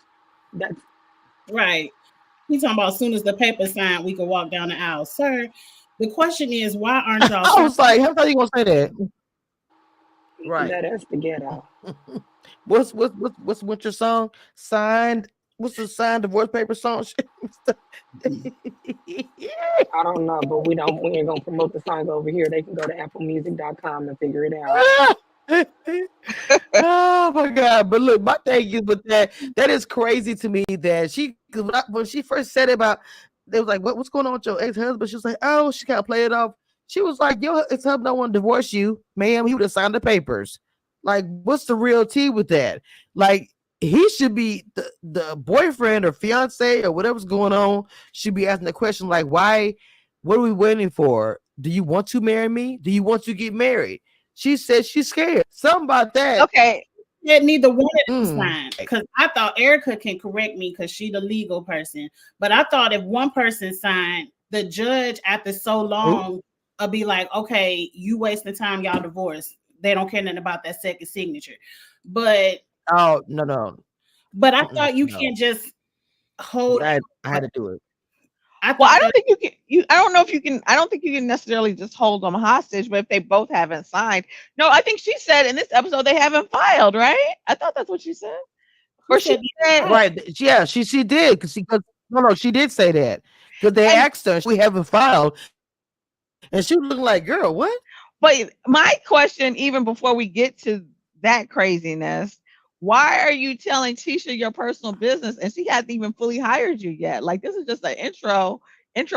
S2: That's
S3: Right. He's talking about as soon as the paper signed, we can walk down the aisle. Sir, the question is, why aren't y'all
S1: I was like, how you gonna say that? Right.
S2: that's the ghetto.
S1: What's your song? Signed. What's the signed divorce paper song?
S2: I don't know, but we ain't gonna promote the song over here. They can go to applemusic.com and figure it out.
S1: Oh my god! But look, my thing is with that is crazy to me that when she first said it about, they was like, what's going on with your ex-husband? She was like, oh, she can't play it off. She was like, your ex-husband don't want to divorce you, ma'am. He would have signed the papers. Like, what's the real tea with that? Like, he should be the boyfriend or fiance or whatever's going on should be asking the question like, why? What are we waiting for? Do you want to marry me? Do you want to get married? She said she's scared. Something about that.
S4: Okay.
S3: That neither one of them signed. Because I thought Erica can correct me because she's the legal person. But I thought if one person signed, the judge after so long will be like, okay, you wasting time, y'all divorced. They don't care nothing about that second signature. But
S1: oh no.
S3: But I thought you can't just hold.
S1: I had to do it.
S4: I don't think you can. I don't know if you can. I don't think you can necessarily just hold them hostage. But if they both haven't signed, no, I think she said in this episode they haven't filed. Right? I thought that's what she said. Or she said
S1: right? Yeah, she did because she did say that because they asked her, we haven't filed, and she was looking like, girl, what?
S4: But my question, even before we get to that craziness, why are you telling Tisha your personal business and she hasn't even fully hired you yet? Like, this is just an intro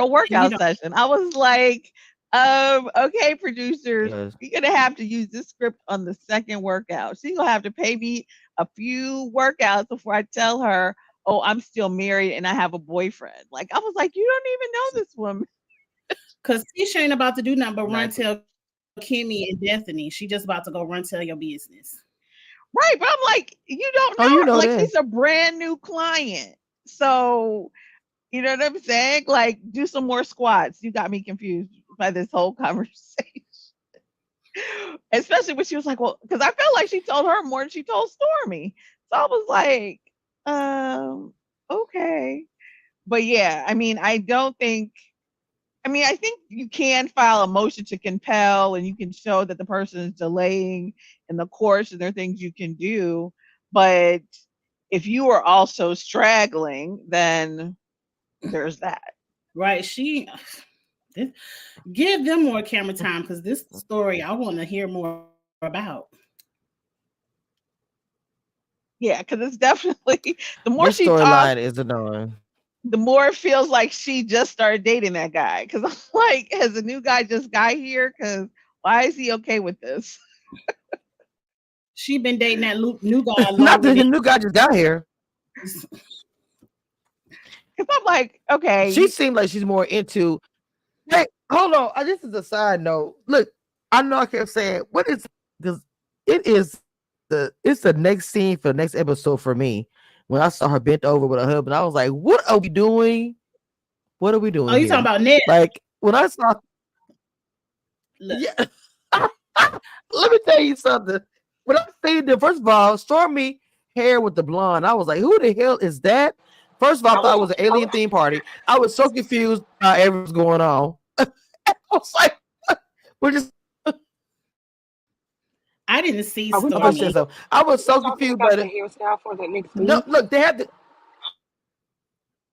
S4: workout session. I was like, okay, producers, you're gonna have to use this script on the second workout. She's gonna have to pay me a few workouts before I tell her, oh, I'm still married and I have a boyfriend. Like, I was like, you don't even know this woman.
S3: Because Tisha ain't about to do nothing but run tell Kimmy and Destiny. She just about to go run tell your business.
S4: Right, but I'm like, you don't know.
S1: You know
S4: like,
S1: that.
S4: she's a brand new client. So, you know what I'm saying? Like, do some more squats. You got me confused by this whole conversation. Especially when she was like, well, because I felt like she told her more than she told Stormy. So I was like, okay. But yeah, I mean, I don't think I mean, I think you can file a motion to compel and you can show that the person is delaying in the course and there are things you can do. But if you are also straggling, then there's that.
S3: Right. Give them more camera time because this story I want to hear more about.
S4: Yeah, because it's definitely the more
S1: This
S4: she talks,
S1: storyline is annoying.
S4: the more it feels like she just started dating that guy. Because I'm like, has the new guy just got here? Because why is he okay with this?
S3: She been dating that new guy
S1: Not
S3: longer
S1: that the
S3: than
S1: new guy just got here.
S4: Because I'm like, okay,
S1: She seemed like she's more into. Hey, hold on. This is a side note. Look, I know I kept saying what is because it's the next scene for the next episode for me. When I saw her bent over with her husband, I was like, "What are we doing? What are we doing?"
S3: Oh, you
S1: here?
S3: talking about Ned?
S1: Like when I saw,
S3: Look,
S1: yeah. Let me tell you something. When I seen the first of all, Stormy hair with the blonde, I was like, "Who the hell is that?" First of all, I thought it was an alien theme party. I was so confused how everything was going on. I was like, "We're just."
S3: I didn't see
S2: Are we
S1: I'm gonna
S3: Stormy.
S1: say something. I was so
S2: talking
S1: confused
S2: about
S1: by
S2: the
S1: it.
S2: hairstyle for the next
S1: No,
S2: week?
S1: look, they had the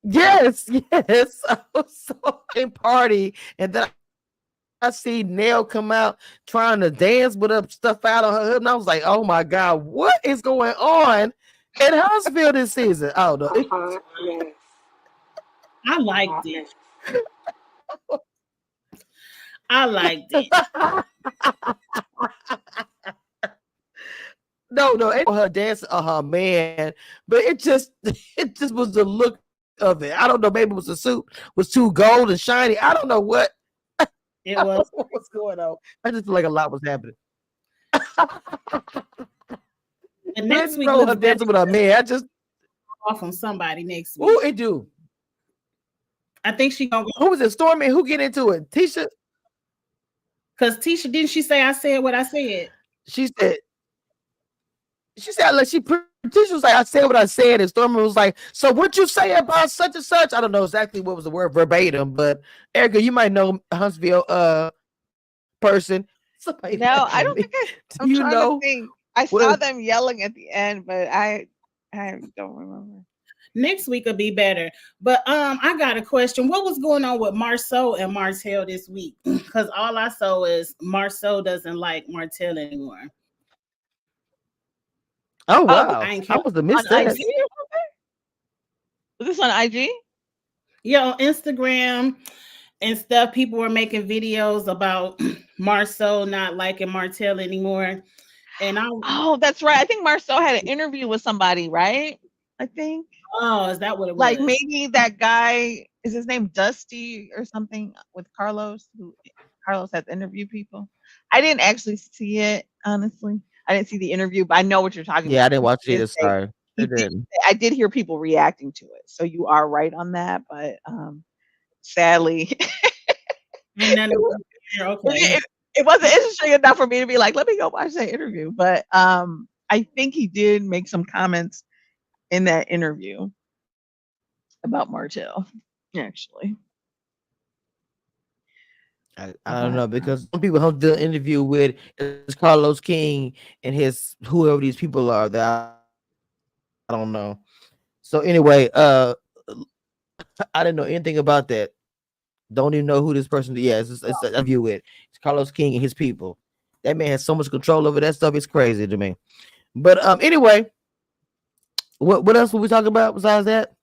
S1: yes, yes. I was so in party, and then I see Nell come out trying to dance with her stuff out on her hood, and I was like, "Oh my god, what is going on in Huntsville this season?" I don't know.
S2: A hot mess.
S3: I
S2: A
S3: liked
S2: hot
S3: it.
S2: mess.
S3: I liked it.
S1: No, it her dancing on her man, but it just was the look of it. I don't know, maybe it was the suit was too gold and shiny. I don't know what
S3: It was.
S1: what was going on. I just feel like a lot was happening.
S3: And next week
S1: know
S3: looks
S1: her
S3: better
S1: dancing with her man. I just
S3: off on somebody next week.
S1: who it do?
S3: I think she gonna
S1: Who was it? Stormy? Who get into it? Tisha?
S3: because Tisha didn't she say I said what I said?
S1: She said like Tisha was like, I said what I said, and Stormy was like, so what you say about such and such? I don't know exactly what was the word verbatim, but Erica, you might know Huntsville person. Somebody
S4: no, I
S1: at
S4: don't
S1: me.
S4: think
S1: Do
S4: I'm
S1: you
S4: trying
S1: know?
S4: to think. I
S1: What
S4: saw
S1: is-
S4: them yelling at the end, but I don't remember.
S3: Next week will be better. But I got a question. What was going on with Marceau and Martell this week? Because all I saw is Marceau doesn't like Martell anymore.
S1: Oh
S4: Oh,
S1: wow,
S3: I ain't
S1: I
S3: care.
S1: must have
S4: On
S1: missed
S4: IG
S1: that.
S4: or something? Was this on IG?
S3: Yeah, on Instagram and stuff, people were making videos about Marceau not liking Martell anymore. And
S4: Oh, that's right. I think Marceau had an interview with somebody, right? I think.
S3: is that what it was?
S4: Like maybe that guy is his name Dusty or something with Carlos, who Carlos has interviewed people. I didn't actually see it, honestly. I didn't see the interview, but I know what you're talking
S1: Yeah, I
S4: about.
S1: didn't watch it
S4: He did
S1: either.
S4: say-
S1: Sorry,
S4: he
S1: it
S4: did
S1: didn't.
S4: say- I did hear people reacting to it. So you are right on that, but sadly,
S3: Ain't nothing okay.
S4: it wasn't interesting enough for me to be like, let me go watch that interview. But I think he did make some comments in that interview about Martell, actually.
S1: I don't know because some people have the interview with is Carlos King and his whoever these people are that I don't know. So anyway, I didn't know anything about that. Don't even know who this person is. Yeah, it's an interview with it's Carlos King and his people. That man has so much control over that stuff. It's crazy to me. But anyway, what else were we talking about besides that?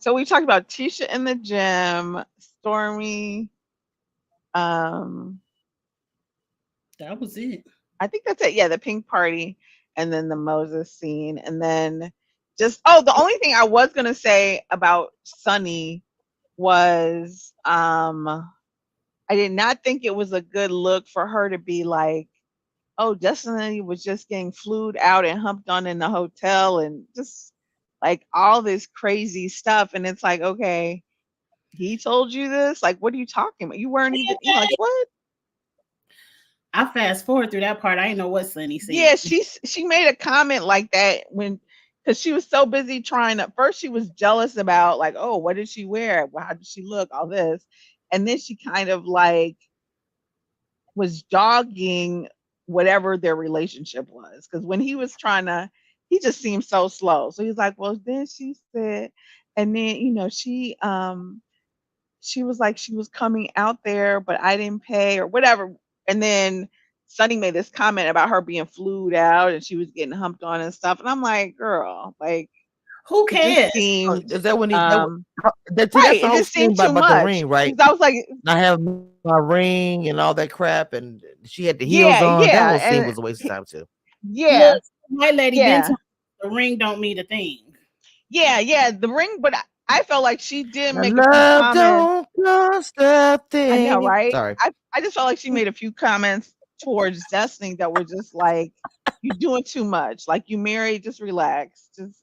S4: So we talked about Tisha in the gym, Stormy.
S3: That was it.
S4: I think that's it. Yeah, the pink party, and then the Moses scene, and then the only thing I was gonna say about Sunny was I did not think it was a good look for her to be like, oh, Destiny was just getting flued out and humped on in the hotel and just like all this crazy stuff. And it's like, okay, he told you this? Like, what are you talking about? You weren't even like, what?
S3: I fast forward through that part. I didn't know what Sunny said.
S4: Yeah, she made a comment like that because she was so busy trying to first she was jealous about like, oh, what did she wear? How did she look? All this. and then she kind of like was dogging whatever their relationship was. Because when he was trying to, he just seemed so slow. So he's like, well, then she said, and then she was like she was coming out there, but I didn't pay or whatever. And then Sunny made this comment about her being flued out and she was getting humped on and stuff. And I'm like, girl, like
S3: Who
S4: it just
S3: cares?
S4: seemed
S1: Is that when he? That's
S4: right.
S1: the
S4: It
S1: whole
S4: just
S1: thing
S4: seemed too
S1: about the
S4: much.
S1: ring, right?
S4: Because I was like,
S1: I have my ring and all that crap, and she had the heels
S4: yeah,
S1: on. That
S4: yeah,
S1: whole scene
S4: and
S1: was a waste of time too.
S4: yeah,
S3: Look, my lady been
S4: yeah,
S3: told the ring don't mean a thing.
S4: yeah. The ring, but I felt like she did
S1: My
S4: make a few
S1: love
S4: comments.
S1: don't cost a
S4: I know,
S1: thing.
S4: right?
S1: Sorry.
S4: I just felt like she made a few comments towards Destiny that were just like, you're doing too much. Like you married, just relax. Just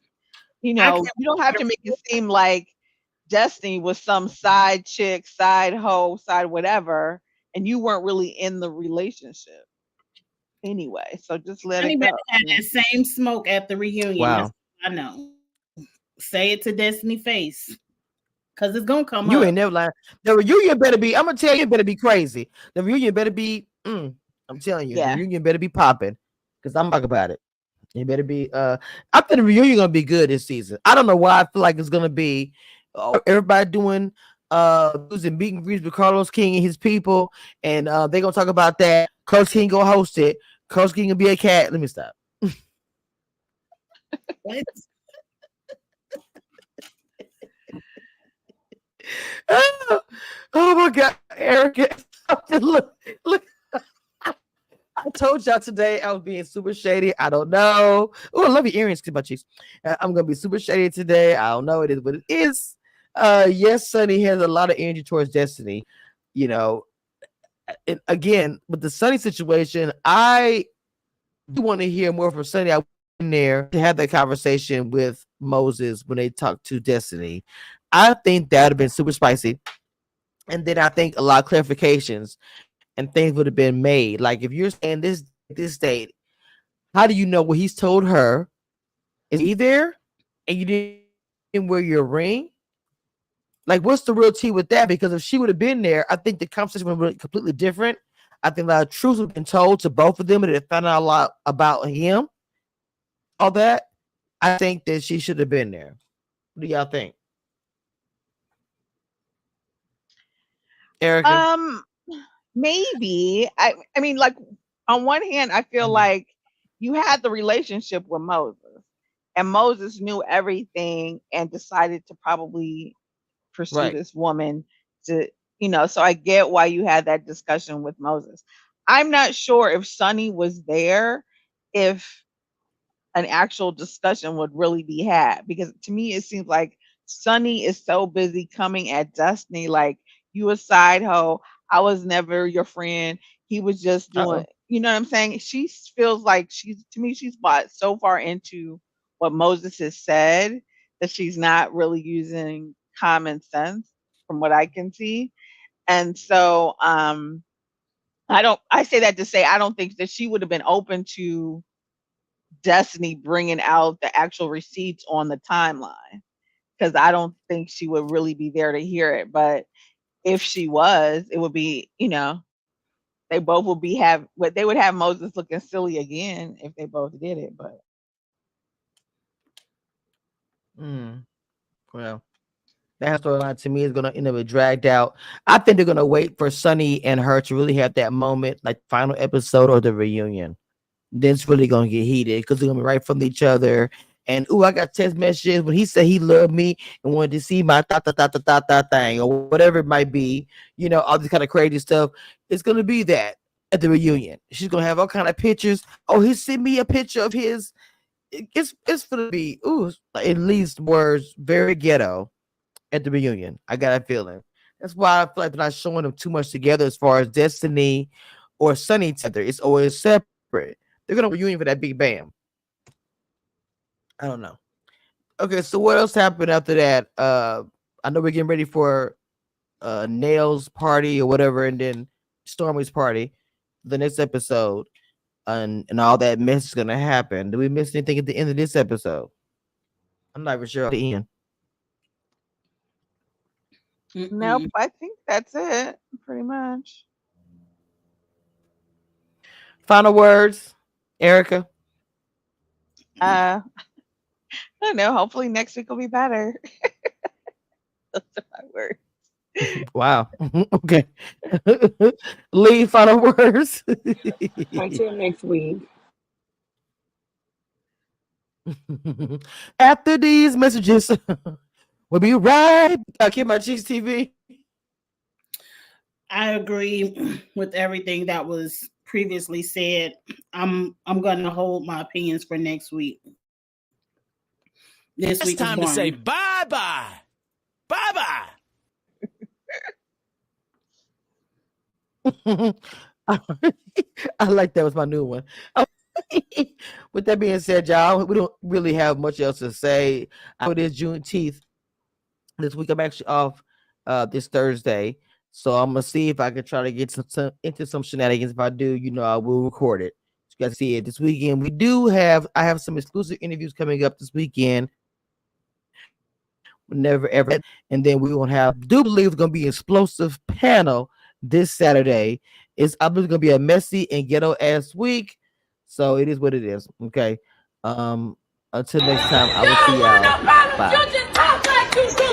S3: I can't
S4: you don't have to make it seem like Destiny was some side chick, side hoe, side whatever, and you weren't really in the relationship anyway. So just let it
S3: anybody
S4: go.
S3: had that same smoke at the reunion.
S1: Wow.
S3: That's what I know. Say it to Destiny face. Cause it's gonna come
S1: You
S3: up.
S1: ain't never lying. The reunion better be, I'm gonna tell you, it better be crazy. The reunion better be, I'm telling you, the
S4: Yeah.
S1: reunion better be popping. Because I'm talking about it. It better be I think the reunion gonna be good this season. I don't know why I feel like it's gonna be everybody doing using meet and greets with Carlos King and his people, and they're gonna talk about that. Coach King gonna host it. Coach King gonna be a cat. Let me stop.
S3: What?
S1: Oh my god, Erica. Look. I told y'all today I was being super shady. I don't know. Oh, I love your earrings, my cheeks. I'm gonna be super shady today. I don't know. It is what it is. Yes, Sunny has a lot of energy towards Destiny. You know, and again with the Sunny situation, I do want to hear more from Sunny. I went in there to have that conversation with Moses when they talked to Destiny. I think that would have been super spicy. And then I think a lot of clarifications and things would have been made. Like if you're saying this date, how do you know what he's told her? Is he there? And you didn't wear your ring? Like, what's the real tea with that? Because if she would have been there, I think the conversation would have been completely different. I think a lot of truth would have been told to both of them, and they found out a lot about him. All that. I think that she should have been there. What do y'all think? Erica?
S4: Maybe. I mean, like on one hand, I feel like you had the relationship with Moses, and Moses knew everything and decided to probably pursue
S1: Right.
S4: this woman to, so I get why you had that discussion with Moses. I'm not sure if Sunny was there, if an actual discussion would really be had, because to me it seems like Sunny is so busy coming at Destiny like, you a side hoe, I was never your friend, he was just doing,
S1: Uh-oh.
S4: you know what I'm saying? She feels like she's bought so far into what Moses has said that she's not really using common sense from what I can see. And so I say that to say I don't think that she would have been open to Destiny bringing out the actual receipts on the timeline, because I don't think she would really be there to hear it. But if she was, it would be, they both would they would have Moses looking silly again if they both did it. But
S1: Well, that storyline to me is gonna end up dragged out. I think they're gonna wait for Sunny and her to really have that moment, like final episode or the reunion. Then it's really gonna get heated because they're gonna be right from each other. And I got text messages when he said he loved me and wanted to see my thing or whatever it might be. All this kind of crazy stuff. It's gonna be that at the reunion. She's gonna have all kind of pictures. Oh, he sent me a picture of his. It's gonna be at least words very ghetto at the reunion. I got a feeling. That's why I feel like they're not showing them too much together as far as Destiny or Sunny together. It's always separate. They're gonna reunion for that big bam. I don't know. Okay, so what else happened after that? I know we're getting ready for Nail's party or whatever, and then Stormy's party, the next episode, and all that mess is gonna happen. Did we miss anything at the end of this episode? I'm not even sure at the end.
S4: Nope, I think that's it, pretty much.
S1: Final words, Erica.
S4: I don't know. Hopefully next week will be better. Those are my words.
S1: Wow. Okay. Lee, final words.
S2: Until next week.
S1: After these messages, we'll be right back here, my Cheeks TV.
S3: I agree with everything that was previously said. I'm going to hold my opinions for next week. This
S5: It's
S3: week
S5: time
S3: is
S5: to say
S3: boring.
S5: bye-bye. Bye-bye.
S1: I like that was my new one. With that being said, y'all, we don't really have much else to say. I know it is Juneteenth this week. I'm actually off this Thursday, so I'm gonna see if I can try to get into some shenanigans. If I do, I will record it. You guys see it this weekend. I have some exclusive interviews coming up this weekend. Never ever, and then we will do believe it's gonna be an explosive panel this Saturday. I believe it's gonna be a messy and ghetto ass week, so it is what it is. Okay. Until next time, I will see y'all. Bye.